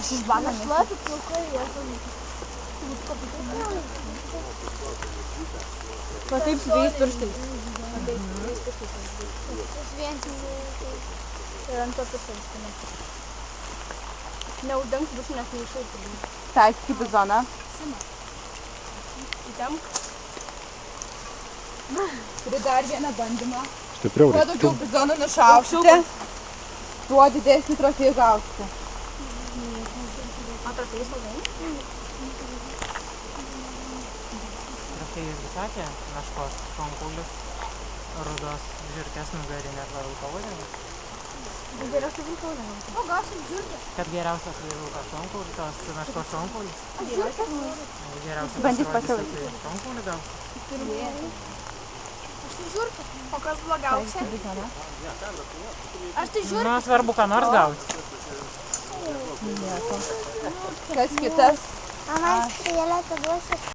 Aš iš bano Šlapi plaukai, Va taip su dviejais pirštais. ir ant to pirštais. Neuždengs bus, nes neiššautų. Taik kaip į zoną. Įtemk. Turiu dar vieną bandymą. Stipriau Kuo reikia. daugiau bizonų nušausite, tuo didesnį trofėjų gausite. O trofėjus labai? Trofėjus sakė, meškos šonkaulis, rudos žiurkės nugarinė arba vilko uodega. Geriausia vilko uodega. O gausim žiurkę. Kad geriausia tai vilko šonkaulis, tos meškos šonkaulis. Geriausia Bandyk pasirodys, tai šonkaulį gausi. Aš tai žiurkę. O kas blogiausia? Aš tai žiurkę. Nu, svarbu, ką nors gauti. Kas kitas? Mama, strėlę tada